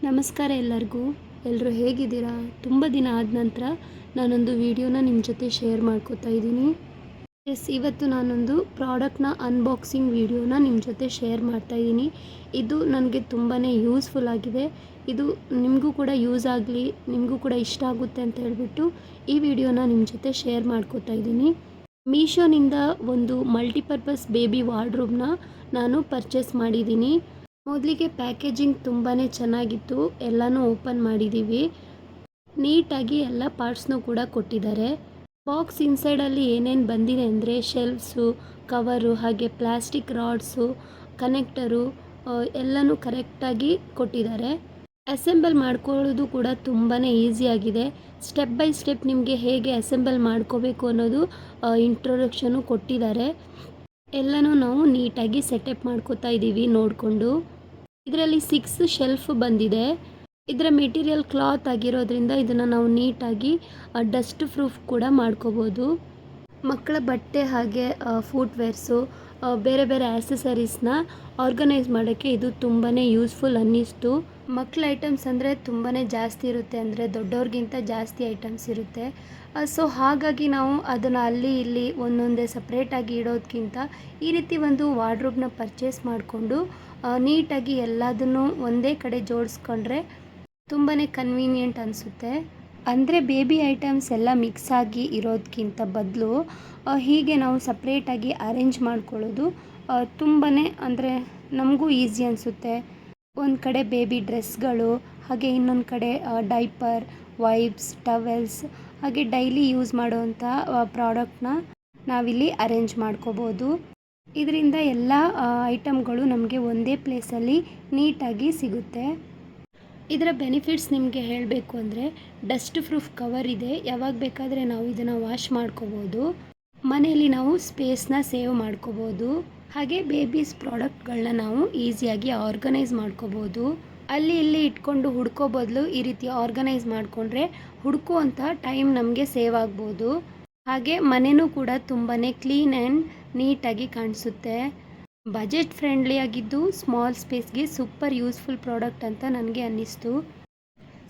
ನಮಸ್ಕಾರ ಎಲ್ಲರಿಗೂ. ಎಲ್ಲರೂ ಹೇಗಿದ್ದೀರಾ? ತುಂಬ ದಿನ ಆದ ನಂತರ ನಾನೊಂದು ವಿಡಿಯೋನ ನಿಮ್ಮ ಜೊತೆ ಶೇರ್ ಮಾಡ್ಕೋತಾ ಇದ್ದೀನಿ. ಇವತ್ತು ನಾನೊಂದು ಪ್ರಾಡಕ್ಟ್ನ ಅನ್ಬಾಕ್ಸಿಂಗ್ ವಿಡಿಯೋನ ನಿಮ್ಮ ಜೊತೆ ಶೇರ್ ಮಾಡ್ತಾ ಇದ್ದೀನಿ. ಇದು ನನಗೆ ತುಂಬಾ ಯೂಸ್ಫುಲ್ ಆಗಿದೆ. ಇದು ನಿಮಗೂ ಕೂಡ ಯೂಸ್ ಆಗಲಿ, ನಿಮಗೂ ಕೂಡ ಇಷ್ಟ ಆಗುತ್ತೆ ಅಂತ ಹೇಳಿಬಿಟ್ಟು ಈ ವಿಡಿಯೋನ ನಿಮ್ಮ ಜೊತೆ ಶೇರ್ ಮಾಡ್ಕೋತಾ ಇದ್ದೀನಿ. ಮೀಶೋನಿಂದ ಒಂದು ಮಲ್ಟಿಪರ್ಪಸ್ ಬೇಬಿ ವಾರ್ಡ್ರೋಬ್ನ ನಾನು ಪರ್ಚೇಸ್ ಮಾಡಿದ್ದೀನಿ. ಮೊದಲಿಗೆ ಪ್ಯಾಕೇಜಿಂಗ್ ತುಂಬಾ ಚೆನ್ನಾಗಿತ್ತು. ಎಲ್ಲನೂ ಓಪನ್ ಮಾಡಿದ್ದೀವಿ. ನೀಟಾಗಿ ಎಲ್ಲ ಪಾರ್ಟ್ಸ್ನೂ ಕೂಡ ಕೊಟ್ಟಿದ್ದಾರೆ. ಬಾಕ್ಸ್ ಇನ್ಸೈಡಲ್ಲಿ ಏನೇನು ಬಂದಿದೆ ಅಂದರೆ ಶೆಲ್ಫ್ಸು, ಕವರು, ಹಾಗೆ ಪ್ಲಾಸ್ಟಿಕ್ ರಾಡ್ಸು, ಕನೆಕ್ಟರು ಎಲ್ಲನೂ ಕರೆಕ್ಟಾಗಿ ಕೊಟ್ಟಿದ್ದಾರೆ. ಅಸೆಂಬಲ್ ಮಾಡ್ಕೊಳ್ಳೋದು ಕೂಡ ತುಂಬಾ ಈಸಿಯಾಗಿದೆ. ಸ್ಟೆಪ್ ಬೈ ಸ್ಟೆಪ್ ನಿಮಗೆ ಹೇಗೆ ಅಸೆಂಬಲ್ ಮಾಡ್ಕೋಬೇಕು ಅನ್ನೋದು ಇಂಟ್ರೊಡಕ್ಷನು ಕೊಟ್ಟಿದ್ದಾರೆ. ಎಲ್ಲನೂ ನಾವು ನೀಟಾಗಿ ಸೆಟಪ್ ಮಾಡ್ಕೋತಾ ಇದ್ದೀವಿ ನೋಡಿಕೊಂಡು. ಇದರಲ್ಲಿ 6 ಶೆಲ್ಫ್ ಬಂದಿದೆ. ಇದರ ಮೆಟೀರಿಯಲ್ ಕ್ಲಾತ್ ಆಗಿರೋದ್ರಿಂದ ಇದನ್ನು ನಾವು ನೀಟಾಗಿ ಡಸ್ಟ್ ಪ್ರೂಫ್ ಕೂಡ ಮಾಡ್ಕೋಬೋದು. ಮಕ್ಕಳ ಬಟ್ಟೆ ಹಾಗೆ ಫುಟ್ವೇರ್ಸು, ಬೇರೆ ಬೇರೆ ಆ್ಯಸಸರೀಸ್ನ ಆರ್ಗನೈಸ್ ಮಾಡೋಕ್ಕೆ ಇದು ತುಂಬಾ ಯೂಸ್ಫುಲ್ ಅನ್ನಿಸ್ತು. ಮಕ್ಕಳ ಐಟಮ್ಸ್ ಅಂದರೆ ತುಂಬಾ ಜಾಸ್ತಿ ಇರುತ್ತೆ, ಅಂದರೆ ದೊಡ್ಡವ್ರಿಗಿಂತ ಜಾಸ್ತಿ ಐಟಮ್ಸ್ ಇರುತ್ತೆ. ಸೊ ಹಾಗಾಗಿ ನಾವು ಅದನ್ನು ಅಲ್ಲಿ ಇಲ್ಲಿ ಒಂದೊಂದೇ ಸಪ್ರೇಟಾಗಿ ಇಡೋದಕ್ಕಿಂತ ಈ ರೀತಿ ಒಂದು ವಾರ್ಡ್ರೋಬ್ನ ಪರ್ಚೇಸ್ ಮಾಡಿಕೊಂಡು ನೀಟಾಗಿ ಎಲ್ಲದನ್ನು ಒಂದೇ ಕಡೆ ಜೋಡಿಸ್ಕೊಂಡ್ರೆ ತುಂಬಾ ಕನ್ವೀನಿಯೆಂಟ್ ಅನಿಸುತ್ತೆ. ಅಂದರೆ ಬೇಬಿ ಐಟಮ್ಸ್ ಎಲ್ಲ ಮಿಕ್ಸ್ ಆಗಿ ಇರೋದಕ್ಕಿಂತ ಬದಲು ಹೀಗೆ ನಾವು ಸಪ್ರೇಟಾಗಿ ಅರೇಂಜ್ ಮಾಡ್ಕೊಳ್ಳೋದು ತುಂಬಾ ಅಂದರೆ ನಮಗೂ ಈಸಿ ಅನಿಸುತ್ತೆ. ಒಂದು ಕಡೆ ಬೇಬಿ ಡ್ರೆಸ್ಗಳು, ಹಾಗೆ ಇನ್ನೊಂದು ಕಡೆ ಡೈಪರ್, ವೈಪ್ಸ್, ಟವೆಲ್ಸ್, ಹಾಗೆ ಡೈಲಿ ಯೂಸ್ ಮಾಡೋವಂಥ ಪ್ರಾಡಕ್ಟ್ನ ನಾವಿಲ್ಲಿ ಅರೇಂಜ್ ಮಾಡ್ಕೋಬೋದು. ಇದರಿಂದ ಎಲ್ಲ ಐಟಮ್ಗಳು ನಮಗೆ ಒಂದೇ ಪ್ಲೇಸಲ್ಲಿ ನೀಟಾಗಿ ಸಿಗುತ್ತೆ. ಇದರ ಬೆನಿಫಿಟ್ಸ್ ನಿಮಗೆ ಹೇಳಬೇಕು ಅಂದರೆ ಡಸ್ಟ್ ಪ್ರೂಫ್ ಕವರ್ ಇದೆ. ಯಾವಾಗ ಬೇಕಾದರೆ ನಾವು ಇದನ್ನು ವಾಶ್ ಮಾಡ್ಕೋಬೋದು. ಮನೆಯಲ್ಲಿ ನಾವು ಸ್ಪೇಸ್ನ ಸೇವ್ ಮಾಡ್ಕೋಬೋದು. ಹಾಗೆ ಬೇಬೀಸ್ ಪ್ರಾಡಕ್ಟ್ಗಳನ್ನ ನಾವು ಈಸಿಯಾಗಿ ಆರ್ಗನೈಸ್ ಮಾಡ್ಕೋಬೋದು. ಅಲ್ಲಿ ಇಲ್ಲಿ ಇಟ್ಕೊಂಡು ಹುಡ್ಕೋ ಬದಲು ಈ ರೀತಿ ಆರ್ಗನೈಸ್ ಮಾಡಿಕೊಂಡ್ರೆ ಹುಡುಕುವಂಥ ಟೈಮ್ ನಮಗೆ ಸೇವ್ ಆಗ್ಬೋದು. ಹಾಗೆ ಮನೆಯೂ ಕೂಡ ತುಂಬಾ ಕ್ಲೀನ್ ಆ್ಯಂಡ್ ನೀಟಾಗಿ ಕಾಣಿಸುತ್ತೆ. ಬಜೆಟ್ ಫ್ರೆಂಡ್ಲಿ ಆಗಿದ್ದು ಸ್ಮಾಲ್ ಸ್ಪೇಸ್ಗೆ ಸೂಪರ್ ಯೂಸ್ಫುಲ್ ಪ್ರಾಡಕ್ಟ್ ಅಂತ ನನಗೆ ಅನ್ನಿಸ್ತು.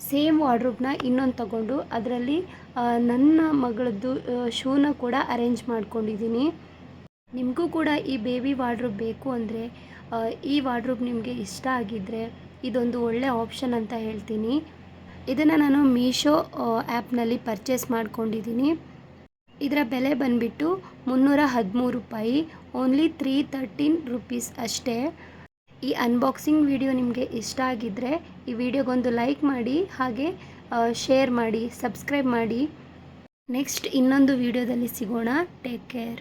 ಸೇಮ್ ವಾರ್ಡ್ರೋಬ್ನ ಇನ್ನೊಂದು ತಗೊಂಡು ಅದರಲ್ಲಿ ನನ್ನ ಮಗಳದ್ದು ಶೂನ ಕೂಡ ಅರೇಂಜ್ ಮಾಡ್ಕೊಂಡಿದ್ದೀನಿ. ನಿಮಗೂ ಕೂಡ ಈ ಬೇಬಿ ವಾರ್ಡ್ರೋಬ್ ಬೇಕು ಅಂದರೆ ಈ ವಾರ್ಡ್ರೋಬ್ ನಿಮಗೆ ಇಷ್ಟ ಆಗಿದ್ದರೆ ಇದೊಂದು ಒಳ್ಳೆ ಆಪ್ಷನ್ ಅಂತ ಹೇಳ್ತೀನಿ. ಇದನ್ನು ನಾನು ಮೀಶೋ ಆ್ಯಪ್ನಲ್ಲಿ ಪರ್ಚೇಸ್ ಮಾಡ್ಕೊಂಡಿದ್ದೀನಿ. ಇದರ ಬೆಲೆ ಬಂದುಬಿಟ್ಟು 313 ರೂಪಾಯಿ, ಓನ್ಲಿ 313 ರುಪೀಸ್ ಅಷ್ಟೇ. ಈ ಅನ್ಬಾಕ್ಸಿಂಗ್ ವಿಡಿಯೋ ನಿಮಗೆ ಇಷ್ಟ ಆಗಿದ್ದರೆ ಈ ವಿಡಿಯೋಗೊಂದು ಲೈಕ್ ಮಾಡಿ, ಹಾಗೆ ಶೇರ್ ಮಾಡಿ, ಸಬ್ಸ್ಕ್ರೈಬ್ ಮಾಡಿ. ನೆಕ್ಸ್ಟ್ ಇನ್ನೊಂದು ವಿಡಿಯೋದಲ್ಲಿ ಸಿಗೋಣ. Take care.